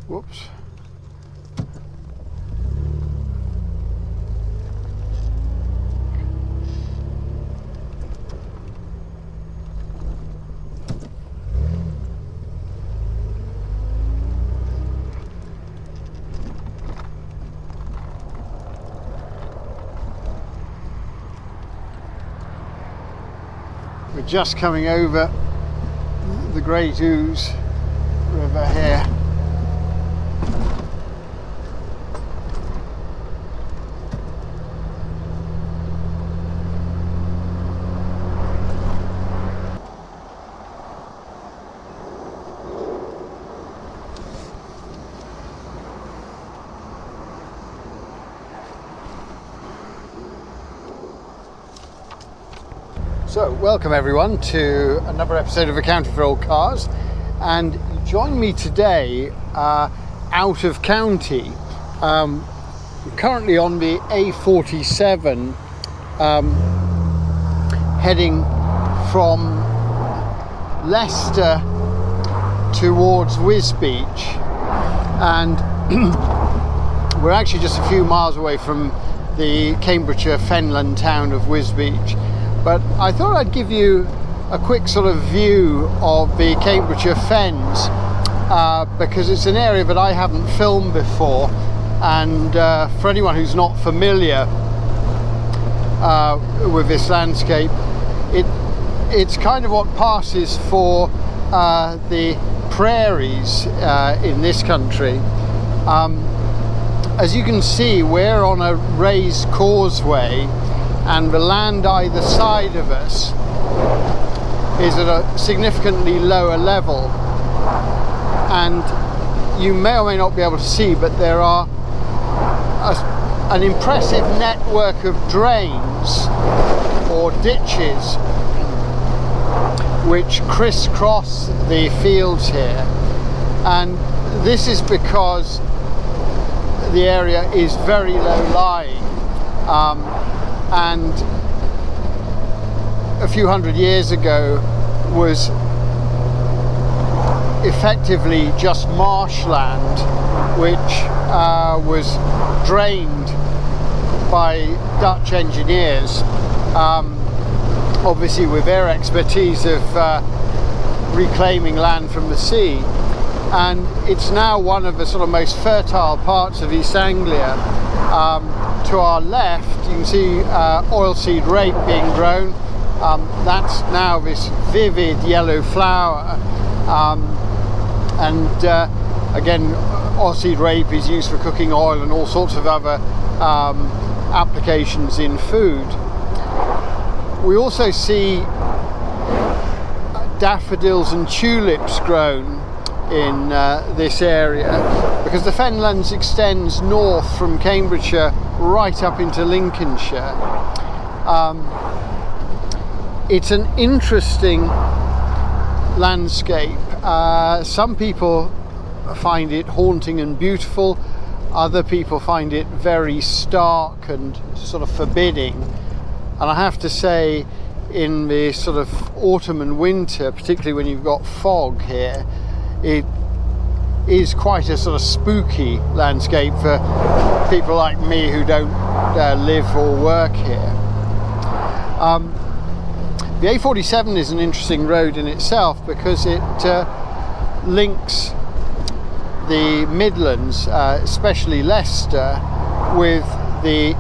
Whoops. We're just coming over the Great Ouse River here. So, welcome everyone to another episode of Accounting for Old Cars, and join me today out of county. I'm currently on the A47 heading from Leicester towards Wisbech, and we're actually just a few miles away from the Cambridgeshire Fenland town of Wisbech. But I thought I'd give you a quick sort of view of the Cambridgeshire Fens because it's an area that I haven't filmed before, and for anyone who's not familiar with this landscape, it's kind of what passes for the prairies in this country. As you can see, we're on a raised causeway, and the land either side of us is at a significantly lower level, and you may or may not be able to see, but there are an impressive network of drains or ditches which crisscross the fields here, and this is because the area is very low lying. And a few hundred years ago was effectively just marshland, which was drained by Dutch engineers, obviously with their expertise of reclaiming land from the sea, and it's now one of the sort of most fertile parts of East Anglia. To our left you can see oilseed rape being grown. That's now this vivid yellow flower, and again, oilseed rape is used for cooking oil and all sorts of other applications in food. We also see daffodils and tulips grown in this area, because the Fenlands extends north from Cambridgeshire right up into Lincolnshire. It's an interesting landscape. Some people find it haunting and beautiful, other people find it very stark and sort of forbidding, and I have to say, in the sort of autumn and winter, particularly when you've got fog here, it is quite a sort of spooky landscape for people like me who don't live or work here. The A47 is an interesting road in itself because it links the Midlands, especially Leicester, with the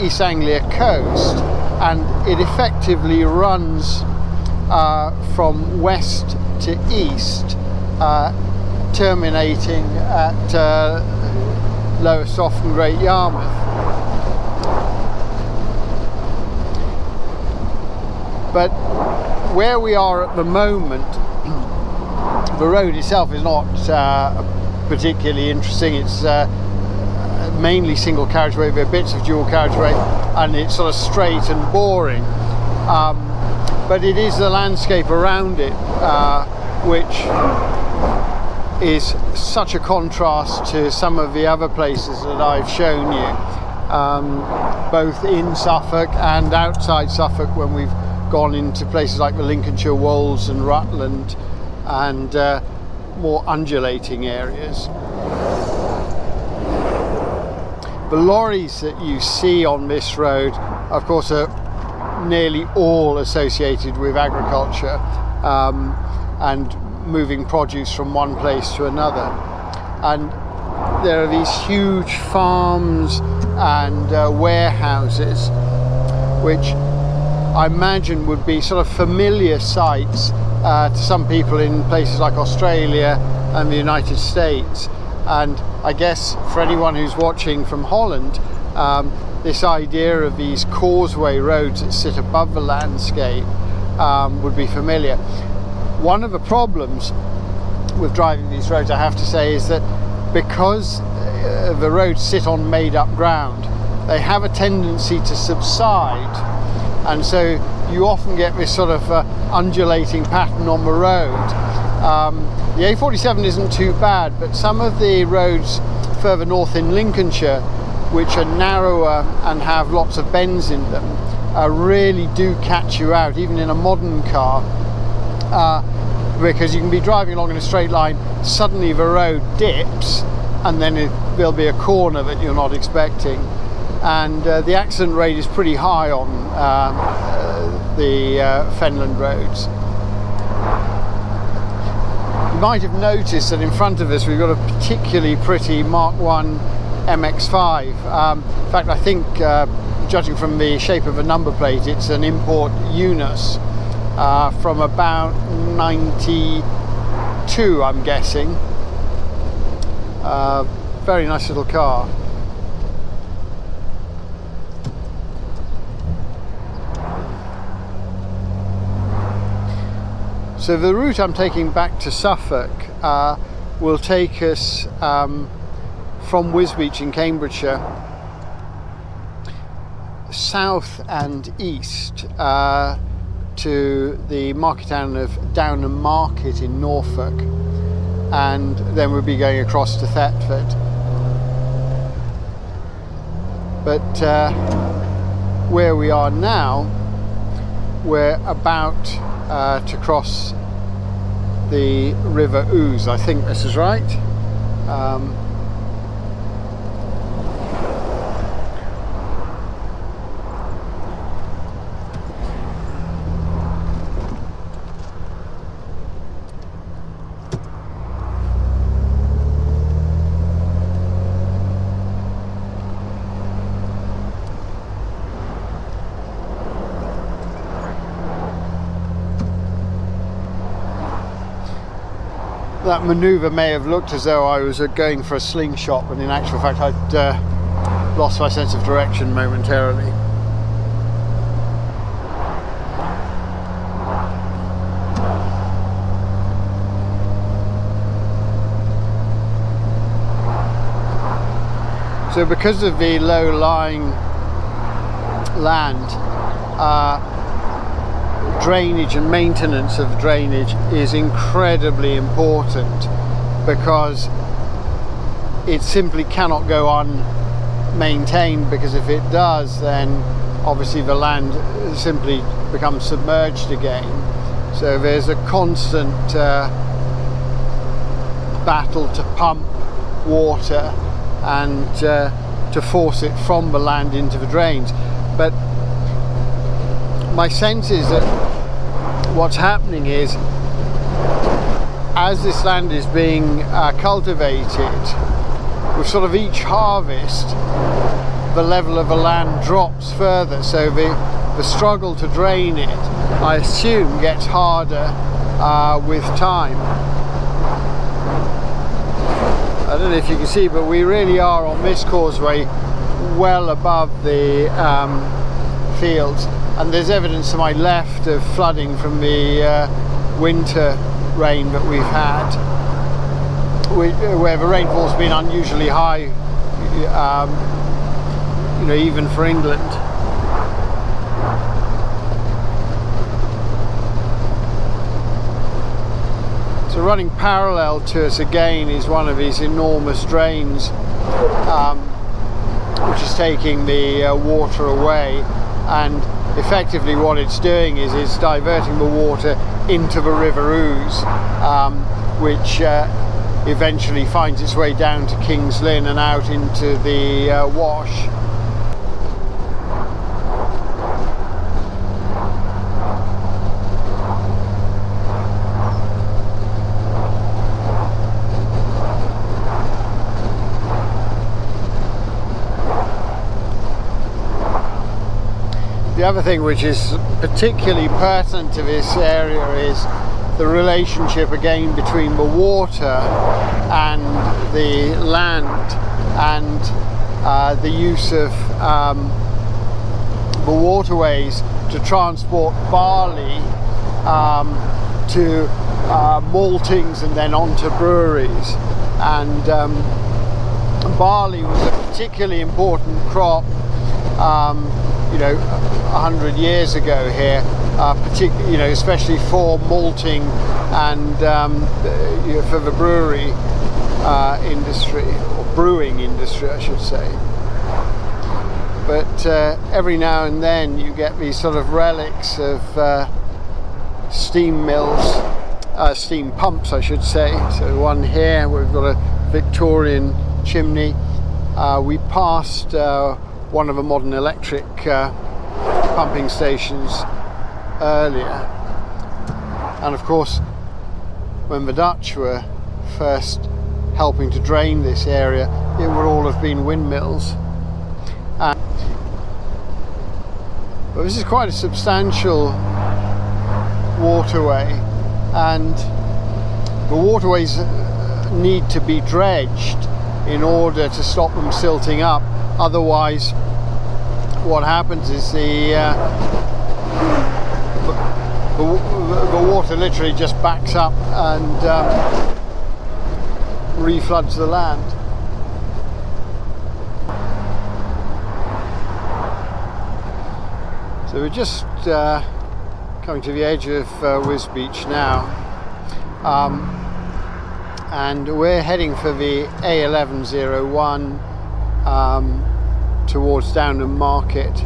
East Anglia coast, and it effectively runs from west to east, terminating at Lowestoft and Great Yarmouth. But where we are at the moment, the road itself is not particularly interesting. It's mainly single carriageway. There are bits of dual carriageway, and it's sort of straight and boring. But it is the landscape around it which is such a contrast to some of the other places that I've shown you, both in Suffolk and outside Suffolk, when we've gone into places like the Lincolnshire Wolds and Rutland, and more undulating areas. The lorries that you see on this road, of course, are nearly all associated with agriculture and moving produce from one place to another. And there are these huge farms and warehouses, which I imagine would be sort of familiar sights to some people in places like Australia and the United States. And I guess for anyone who's watching from Holland, this idea of these causeway roads that sit above the landscape would be familiar. One of the problems with driving these roads, I have to say, is that because the roads sit on made up ground, they have a tendency to subside, and so you often get this sort of undulating pattern on the road. The A47 isn't too bad, but some of the roads further north in Lincolnshire, which are narrower and have lots of bends in them, really do catch you out, even in a modern car, because you can be driving along in a straight line, suddenly the road dips, and then there'll be a corner that you're not expecting. And the accident rate is pretty high on the Fenland roads. You might have noticed that in front of us we've got a particularly pretty Mark 1 MX-5. In fact, I think, judging from the shape of the number plate, it's an import Unus from about 92, I'm guessing. Very nice little car. So the route I'm taking back to Suffolk will take us from Wisbech in Cambridgeshire south and east to the market town of Downham Market in Norfolk, and then we'll be going across to Thetford. But where we are now, we're about to cross the River Ouse. I think this is right. That manoeuvre may have looked as though I was going for a slingshot, but in actual fact I'd lost my sense of direction momentarily. So because of the low-lying land, drainage and maintenance of drainage is incredibly important, because it simply cannot go unmaintained, because if it does, then obviously the land simply becomes submerged again. So there's a constant battle to pump water and to force it from the land into the drains. But my sense is that what's happening is, as this land is being cultivated, with sort of each harvest, the level of the land drops further, so the struggle to drain it, I assume, gets harder with time. I don't know if you can see, but we really are on this causeway well above the fields. And there's evidence to my left of flooding from the winter rain that we've had, where the rainfall's been unusually high, you know, even for England. So running parallel to us again is one of these enormous drains, which is taking the water away, and effectively what it's doing is it's diverting the water into the River Ouse, which eventually finds its way down to King's Lynn and out into the Wash. The other thing which is particularly pertinent to this area is the relationship again between the water and the land, and the use of the waterways to transport barley to maltings and then onto breweries. And barley was a particularly important crop 100 years ago here, especially for malting and for the brewery industry, or brewing industry I should say. But every now and then you get these sort of relics of steam mills, steam pumps I should say. So one here, we've got a Victorian chimney. We passed one of the modern electric pumping stations earlier, and of course when the Dutch were first helping to drain this area, it would all have been windmills. But this is quite a substantial waterway, and the waterways need to be dredged in order to stop them silting up. Otherwise, what happens is the water literally just backs up and refloods the land. So we're just coming to the edge of Wisbeach now, and we're heading for the A1101 towards Downham Market.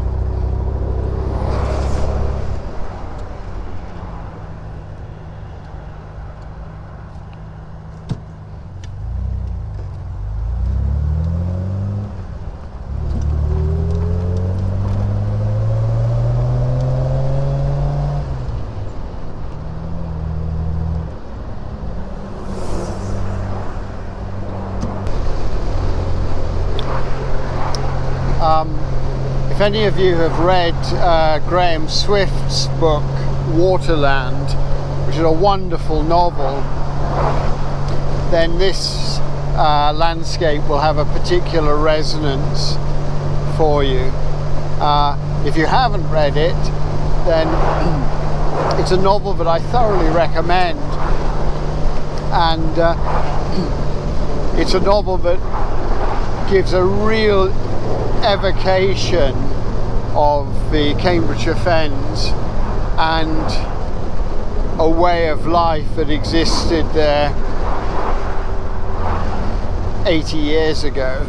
If any of you have read Graham Swift's book Waterland, which is a wonderful novel, then this landscape will have a particular resonance for you. If you haven't read it, then it's a novel that I thoroughly recommend, and it's a novel that gives a real evocation of the Cambridgeshire Fens and a way of life that existed there 80 years ago.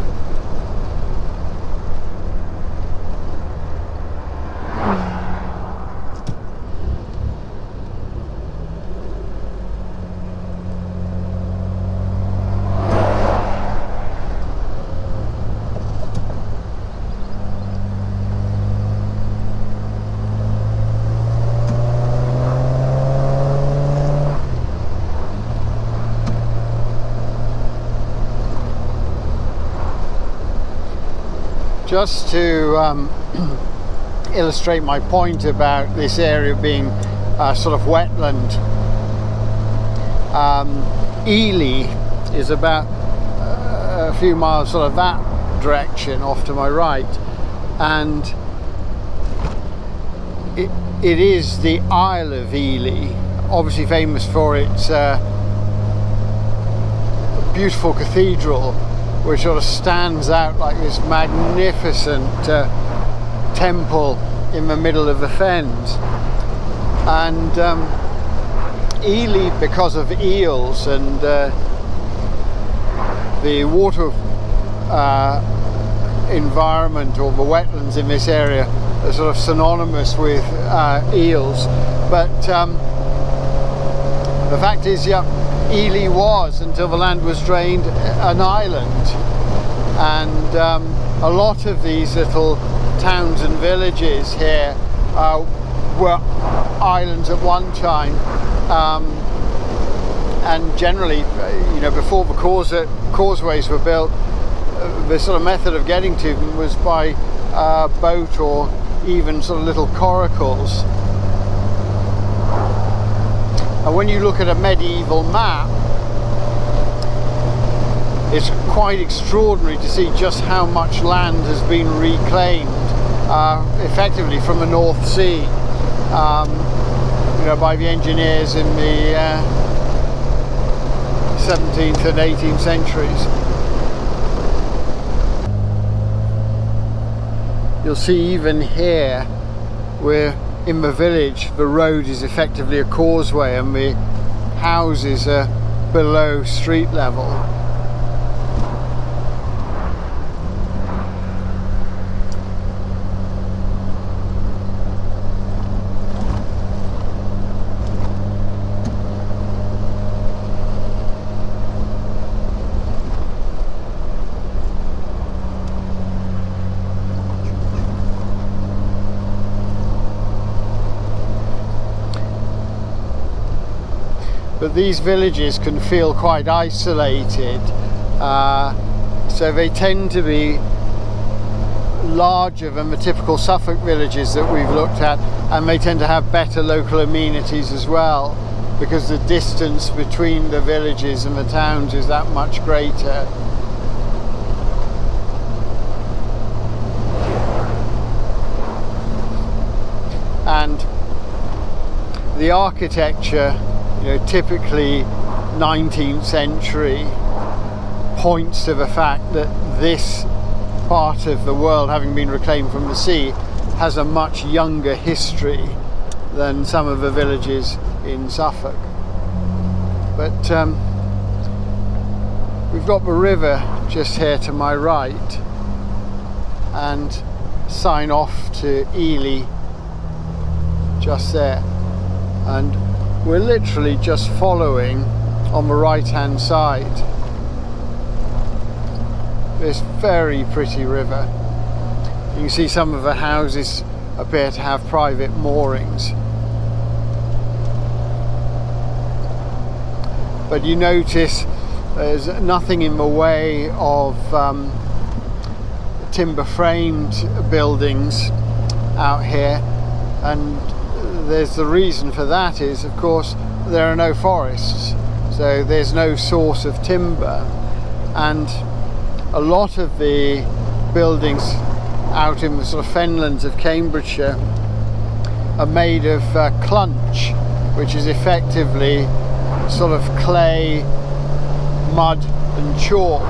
Just to illustrate my point about this area being sort of wetland, Ely is about a few miles sort of that direction off to my right, and it is the Isle of Ely, obviously famous for its beautiful cathedral, which sort of stands out like this magnificent temple in the middle of the Fens. And Ely, because of eels and the water environment, or the wetlands in this area, are sort of synonymous with eels. But the fact is, yeah, Ely was, until the land was drained, an island. And a lot of these little towns and villages here were islands at one time. And generally, you know, before the causeways were built, the sort of method of getting to them was by boat or even sort of little coracles. And when you look at a medieval map, it's quite extraordinary to see just how much land has been reclaimed effectively from the North Sea, you know, by the engineers in the 17th and 18th centuries. You'll see even here, we're in the village, the road is effectively a causeway and the houses are below street level. But these villages can feel quite isolated, so they tend to be larger than the typical Suffolk villages that we've looked at, and they tend to have better local amenities as well, because the distance between the villages and the towns is that much greater. And the architecture, you know, typically 19th century, points to the fact that this part of the world, having been reclaimed from the sea, has a much younger history than some of the villages in Suffolk. But we've got the river just here to my right, and sign off to Ely just there, and we're literally just following on the right hand side this very pretty river. You can see some of the houses appear to have private moorings, but you notice there's nothing in the way of timber framed buildings out here, and there's the reason for that is, of course, there are no forests, so there's no source of timber, and a lot of the buildings out in the sort of fenlands of Cambridgeshire are made of clunch, which is effectively sort of clay, mud and chalk.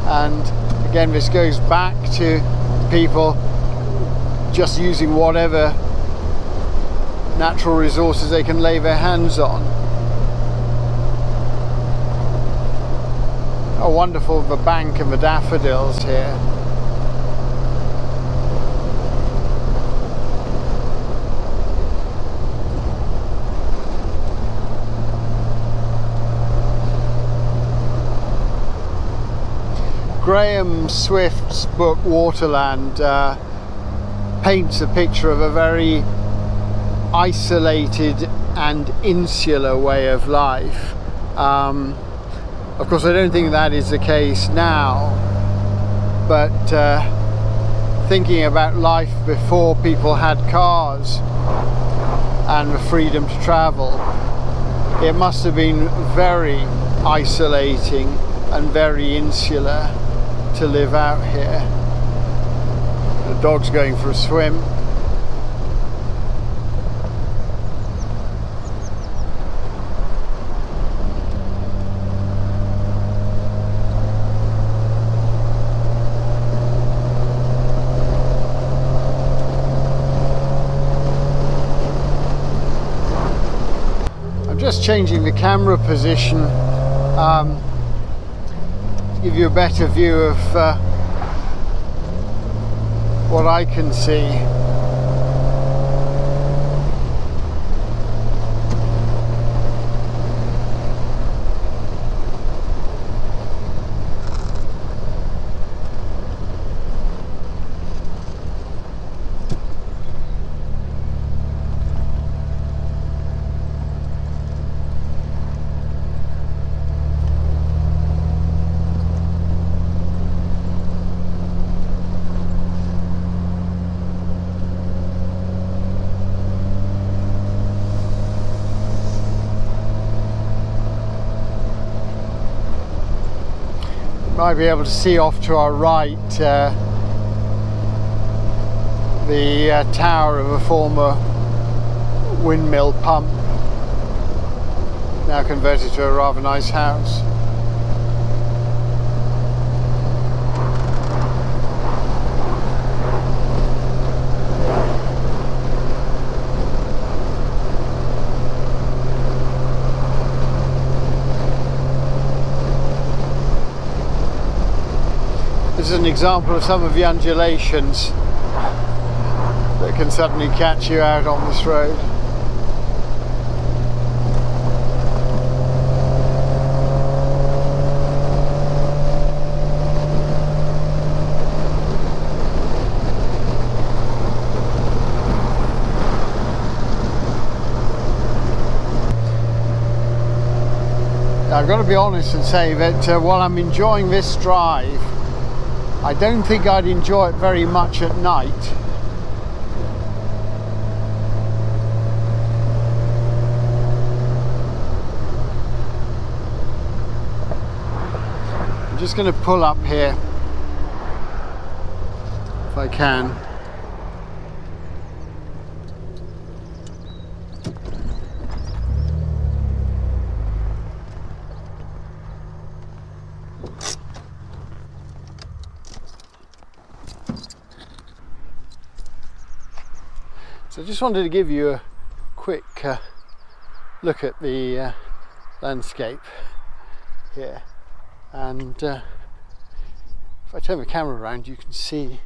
And again, this goes back to people just using whatever natural resources they can lay their hands on. Oh, wonderful, the bank and the daffodils here. Graham Swift's book Waterland paints a picture of a very isolated and insular way of life. Of course, I don't think that is the case now, but thinking about life before people had cars and the freedom to travel, it must have been very isolating and very insular to live out here. The dog's going for a swim. Just changing the camera position to give you a better view of what I can see. Might be able to see off to our right the tower of a former windmill pump, now converted to a rather nice house. This is an example of some of the undulations that can suddenly catch you out on this road. Now, I've got to be honest and say that while I'm enjoying this drive, I don't think I'd enjoy it very much at night. I'm just going to pull up here if I can. So I just wanted to give you a quick look at the landscape here, and if I turn the camera around, you can see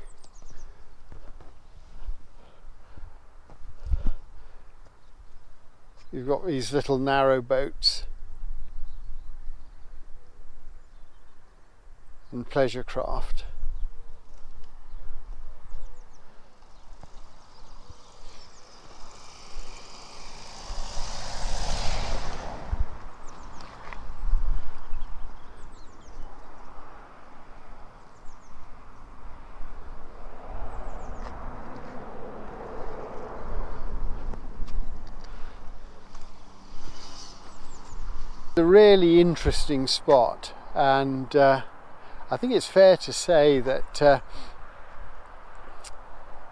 you've got these little narrow boats and pleasure craft. A really interesting spot, and I think it's fair to say that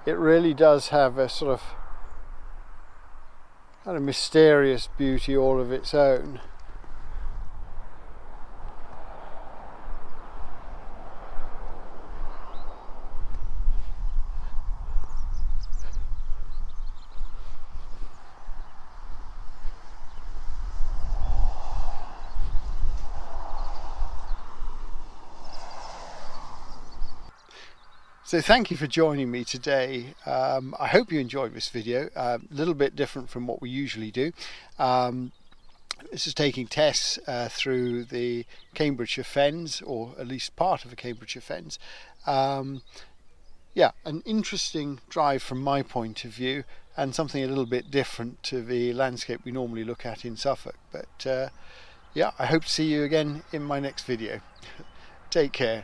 it really does have a sort of kind of mysterious beauty all of its own. So thank you for joining me today. I hope you enjoyed this video. A little bit different from what we usually do. This is taking Tess through the Cambridgeshire Fens, or at least part of the Cambridgeshire Fens. Yeah, an interesting drive from my point of view, and something a little bit different to the landscape we normally look at in Suffolk. But yeah, I hope to see you again in my next video. Take care.